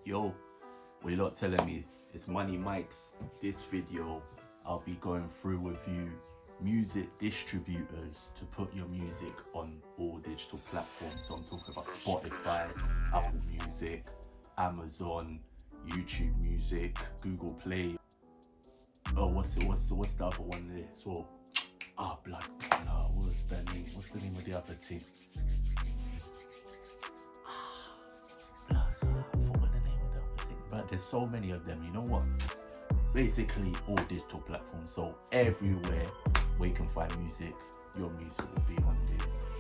Yo, what you lot telling me? It's Money Mike's. This video, I'll be going through with you music distributors to put your music on all digital platforms. So I'm talking about Spotify, Apple Music, Amazon, YouTube Music, Google Play. Oh, what's the other one there as well? Blood. No, what's the name of the other thing? But there's so many of them, you know what? Basically all digital platforms, so everywhere where you can find music, your music will be on there.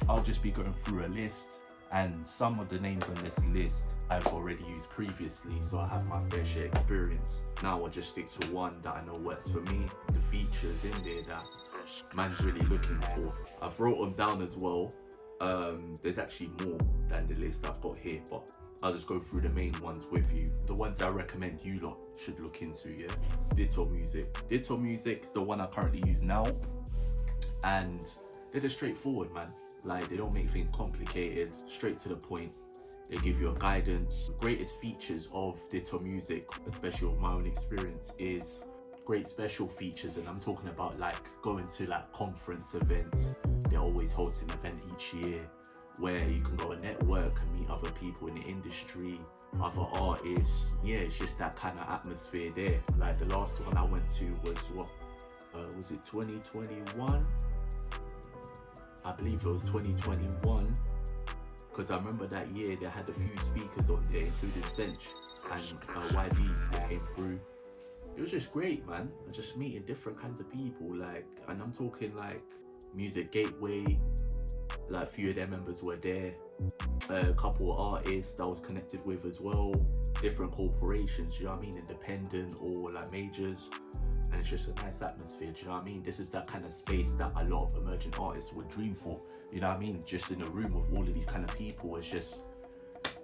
I'll just be going through a list, and some of the names on this list I've already used previously, so I have my fair share experience. Now I'll just stick to one that I know works for me, the features in there that man's really looking for. I've wrote them down as well. There's actually more than the list I've got here, but I'll just go through the main ones with you. The ones I recommend you lot should look into, yeah? Ditto Music. Ditto Music is the one I currently use now. And they're just straightforward, man. Like, they don't make things complicated, straight to the point. They give you a guidance. The greatest features of Ditto Music, especially with my own experience, is great special features. And I'm talking about like going to like conference events. They're always hosting an event each year where you can go and network and meet other people in the industry, other artists. Yeah, it's just that kind of atmosphere there. Like the last one I went to was was it 2021? I believe it was 2021, because I remember that year they had a few speakers on there, including Sench and YBs that came through. It was just great, man. Just meeting different kinds of people, like, and I'm talking like Music Gateway. Like a few of their members were there, a couple of artists that I was connected with as well, different corporations, you know what I mean, independent or like majors, and it's just a nice atmosphere, do you know what I mean? This is that kind of space that a lot of emerging artists would dream for, you know what I mean? Just in a room with all of these kind of people, it's just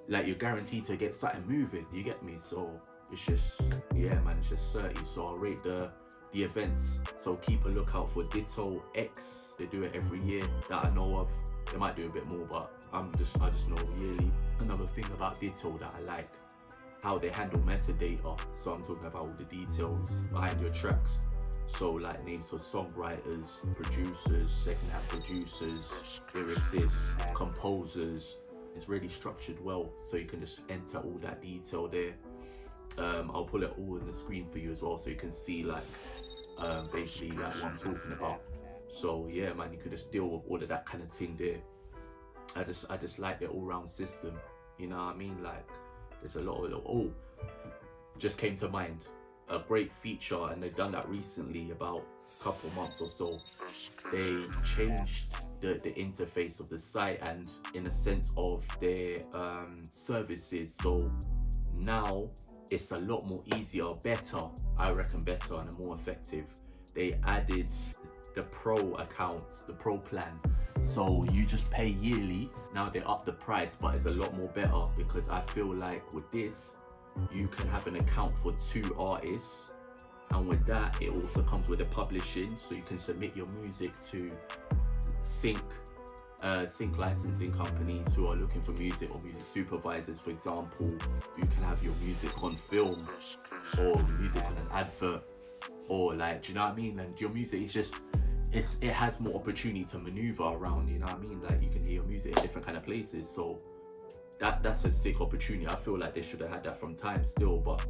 like you're guaranteed to get something moving, you get me? So it's just, yeah man, it's just 30. So I'll rate the events, so keep a lookout for Ditto X. They do it every year that I know of. They might do a bit more, but I just know yearly. Another thing about Ditto that I like, how they handle metadata. So I'm talking about all the details behind your tracks. So like names for songwriters, producers, second-hand producers, lyricists, composers. It's really structured well, so you can just enter all that detail there. I'll pull it all on the screen for you as well, so you can see like basically like what I'm talking about. So yeah man, you can just deal with all of that kind of thing there. I just like the all-round system, you know what I mean? Like there's a lot of just came to mind a great feature, and they've done that recently, about a couple months or so. They changed the interface of the site and in a sense of their services. So now it's a lot more easier, better, I reckon, better and more effective. They added the pro account, the pro plan. So you just pay yearly. Now they up the price, but it's a lot more better, because I feel like with this, you can have an account for 2 artists. And with that, it also comes with the publishing. So you can submit your music to sync licensing companies who are looking for music, or music supervisors, for example. You can have your music on film or music on an advert, or like, do you know what I mean? And your music is just, it has more opportunity to maneuver around, you know what I mean? Like you can hear your music in different kind of places. So that's a sick opportunity. I feel like they should have had that from time still, but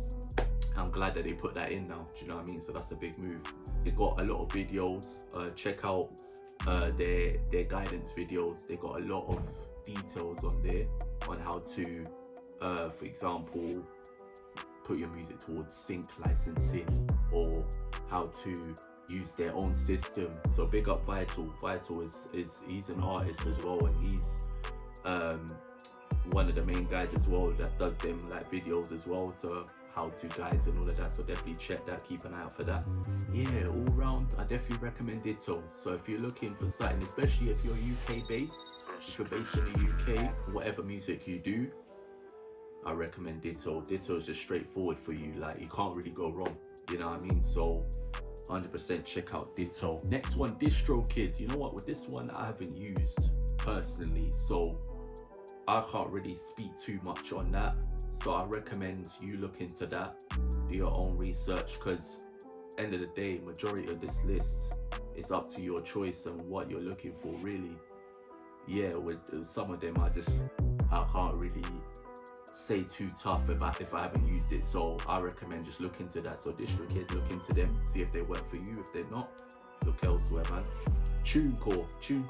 I'm glad that they put that in now, do you know what I mean? So that's a big move. They got a lot of videos. Check out their guidance videos. They got a lot of details on there on how to for example put your music towards sync licensing, or how to use their own system. So big up Vital is he's an artist as well, and he's one of the main guys as well that does them like videos as well, to how to guides and all of that. So definitely check that, keep an eye out for that. Yeah, all round I definitely recommend Ditto. So if you're looking for something, especially if you're UK based, if you're based in the UK, whatever music you do, I recommend Ditto. Ditto is just straightforward for you, like you can't really go wrong, you know what I mean? So 100% check out Ditto. Next one, DistroKid. You know what, with this one I haven't used personally, so I can't really speak too much on that. So I recommend you look into that, do your own research, because end of the day, majority of this list is up to your choice and what you're looking for, really. Yeah, with some of them, I can't really say too tough if I haven't used it. So I recommend just look into that. So DistroKid, look into them, see if they work for you. If they're not, look elsewhere, man. TuneCore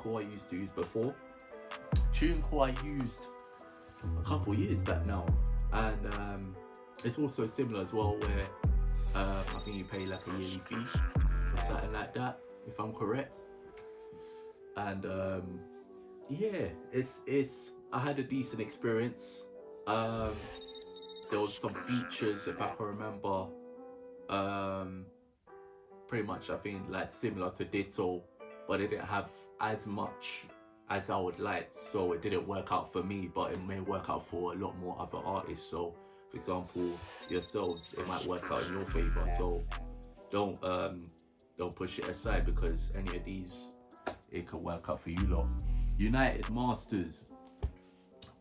I used to use before. TuneCore I used a couple years back now, and it's also similar as well, where I think you pay like a yearly fee or something like that, if I'm correct. And yeah, it's I had a decent experience. There was some features, if I can remember, pretty much I think like similar to Ditto, but it didn't have as much as I would like, so it didn't work out for me, but it may work out for a lot more other artists. So for example, yourselves, it might work out in your favor, so don't push it aside, because any of these, it could work out for you lot. United Masters,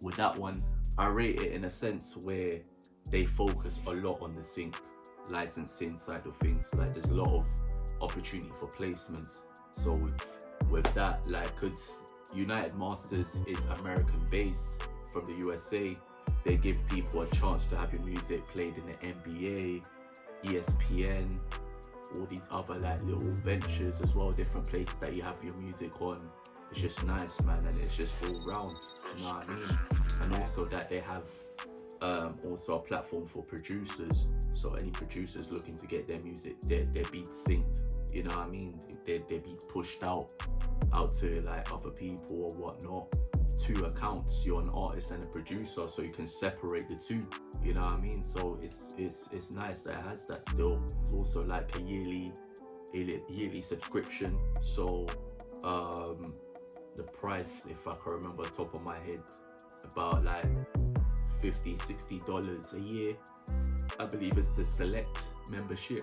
with that one, I rate it in a sense where they focus a lot on the sync licensing side of things. Like there's a lot of opportunity for placements. So with that, like, because United Masters is American based from the USA, they give people a chance to have your music played in the NBA, ESPN, all these other like little ventures as well, different places that you have your music on. It's just nice, man, and it's just all round, you know what I mean? And also that they have also a platform for producers, so any producers looking to get their music, their beats synced, you know what I mean, their beats pushed out to like other people or whatnot. 2 accounts, you're an artist and a producer, so you can separate the two, you know what I mean? So it's nice that it has that still. It's also like a yearly subscription, so the price, if I can remember top of my head, about like $50-$60 a year. I believe it's the select membership.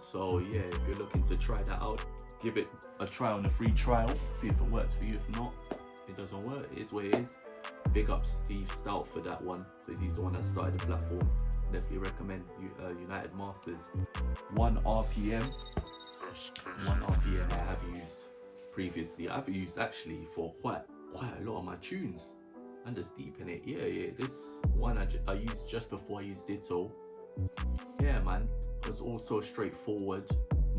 So yeah, if you're looking to try that out, give it a try on a free trial, see if it works for you. If not, it doesn't work, it is what it is. Big up Steve Stout for that one, because he's the one that started the platform. Definitely recommend United Masters. 1RPM I have used previously. I've used actually for quite a lot of my tunes. I'm just deep in it. Yeah, this one I used just before I used Ditto. Yeah, man, it was also straightforward,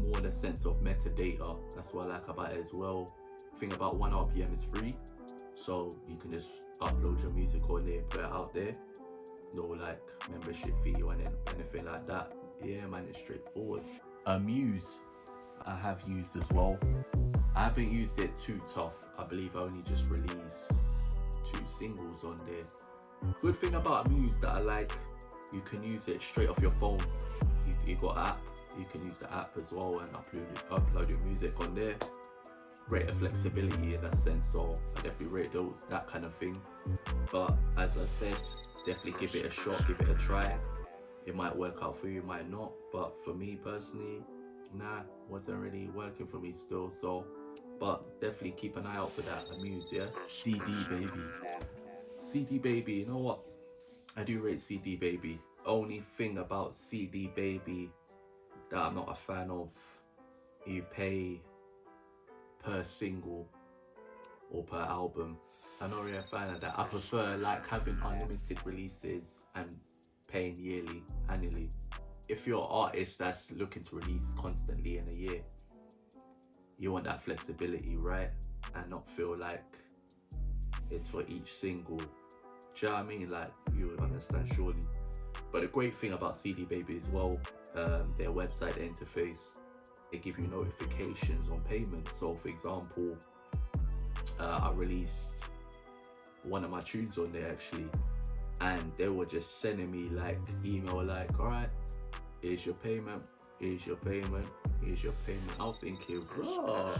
more in a sense of metadata. That's what I like about it as well. The thing about 1RPM is free, so you can just upload your music on there, put it out there. No like membership fee or anything like that. Yeah, man, it's straightforward. Muse, I have used as well. I haven't used it too tough. I believe I only just released 2 singles on there. Good thing about Muse that I like, you can use it straight off your phone. You got an app, you can use the app as well and upload your music on there. Greater flexibility in that sense, so I definitely rate that kind of thing. But as I said, definitely give it a shot, give it a try. It might work out for you, it might not, but for me personally, nah, wasn't really working for me still. So, but definitely keep an eye out for that. Muse, yeah. CD Baby, you know what, I do rate CD Baby. Only thing about CD Baby that I'm not a fan of, you pay per single or per album. I'm not really a fan of that. I prefer like having unlimited releases and paying annually. If you're an artist that's looking to release constantly in a year, you want that flexibility, right? And not feel like it's for each single. Do you know what I mean? Like, you would understand surely. But the great thing about CD Baby as well, their website interface, they give you notifications on payments. So for example, I released one of my tunes on there actually, and they were just sending me like email like, alright, here's your payment, here's your payment, here's your payment. I was thinking, bro,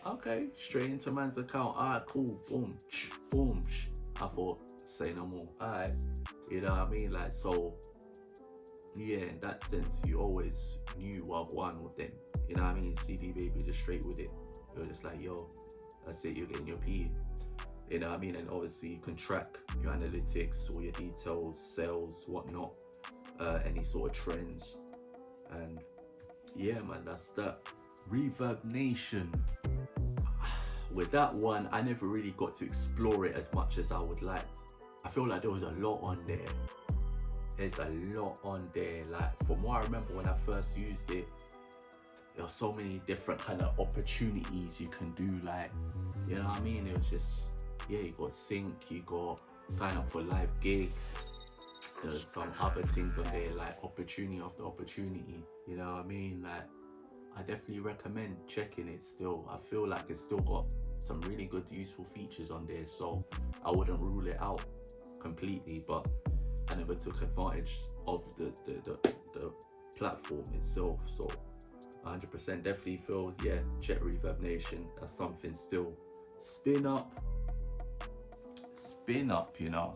okay, straight into man's account. Alright, cool, boom, boom. I thought, say no more. Alright, you know what I mean? Like, so yeah, in that sense, you always knew what one with them. You know what I mean? CD Baby just straight with it. You're just like, yo, that's it, you're getting your P. You know what I mean? And obviously you can track your analytics, all your details, sales, whatnot, any sort of trends. And yeah, man, that's that. Reverb Nation. With that one, I never really got to explore it as much as I would like. I feel like there was a lot on there. There's a lot on there. Like, from what I remember when I first used it, there were so many different kind of opportunities you can do. Like, you know what I mean? It was just, yeah, you got sync, you got sign up for live gigs. There's some other things on there, like opportunity after opportunity. You know what I mean? Like, I definitely recommend checking it still. I feel like it's still got some really good, useful features on there. So I wouldn't rule it out completely, but I never took advantage of the platform itself. So 100% definitely feel, yeah, check Reverb Nation. That's something still. Spin up, you know.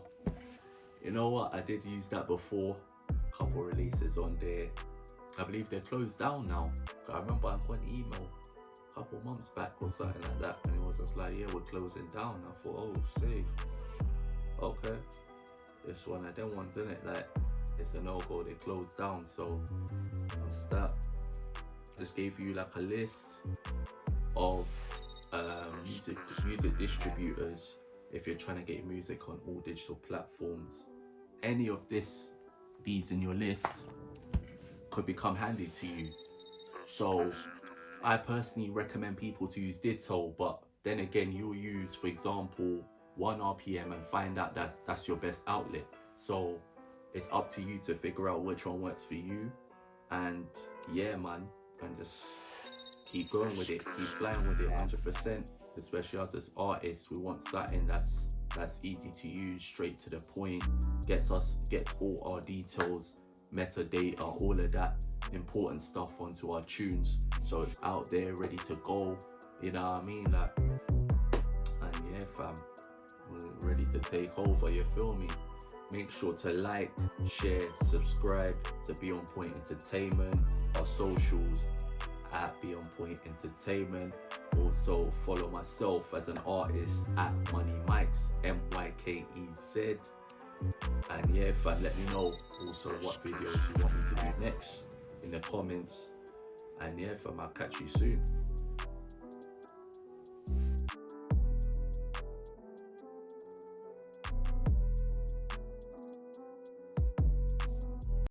You know what? I did use that before. Couple releases on there. I believe they're closed down now. I remember I got an email a couple months back or something like that, and it was just like, yeah, we're closing down. I thought, oh, see, okay, it's one of them ones, isn't it? Like, it's a no-go. They closed down, so that's that. Just gave you like a list of music distributors if you're trying to get your music on all digital platforms. Any of these in your list could become handy to you. So I personally recommend people to use Ditto, but then again, you'll use, for example, 1 RPM and find out that that's your best outlet. So it's up to you to figure out which one works for you. And yeah, man, and just keep going with it, keep flying with it 100%. Especially as artists, we want something that's easy to use, straight to the point, gets all our details, metadata, all of that important stuff onto our tunes, so it's out there ready to go. You know what I mean? Like, and yeah, fam, we're ready to take over. You feel me? Make sure to like, share, subscribe to Be On Point Entertainment. Our socials at Be On Point Entertainment. Also follow myself as an artist at Money Mikes, MYKEZ. And yeah, fam, let me know also what videos you want me to do next in the comments. And yeah, fam, I'll catch you soon.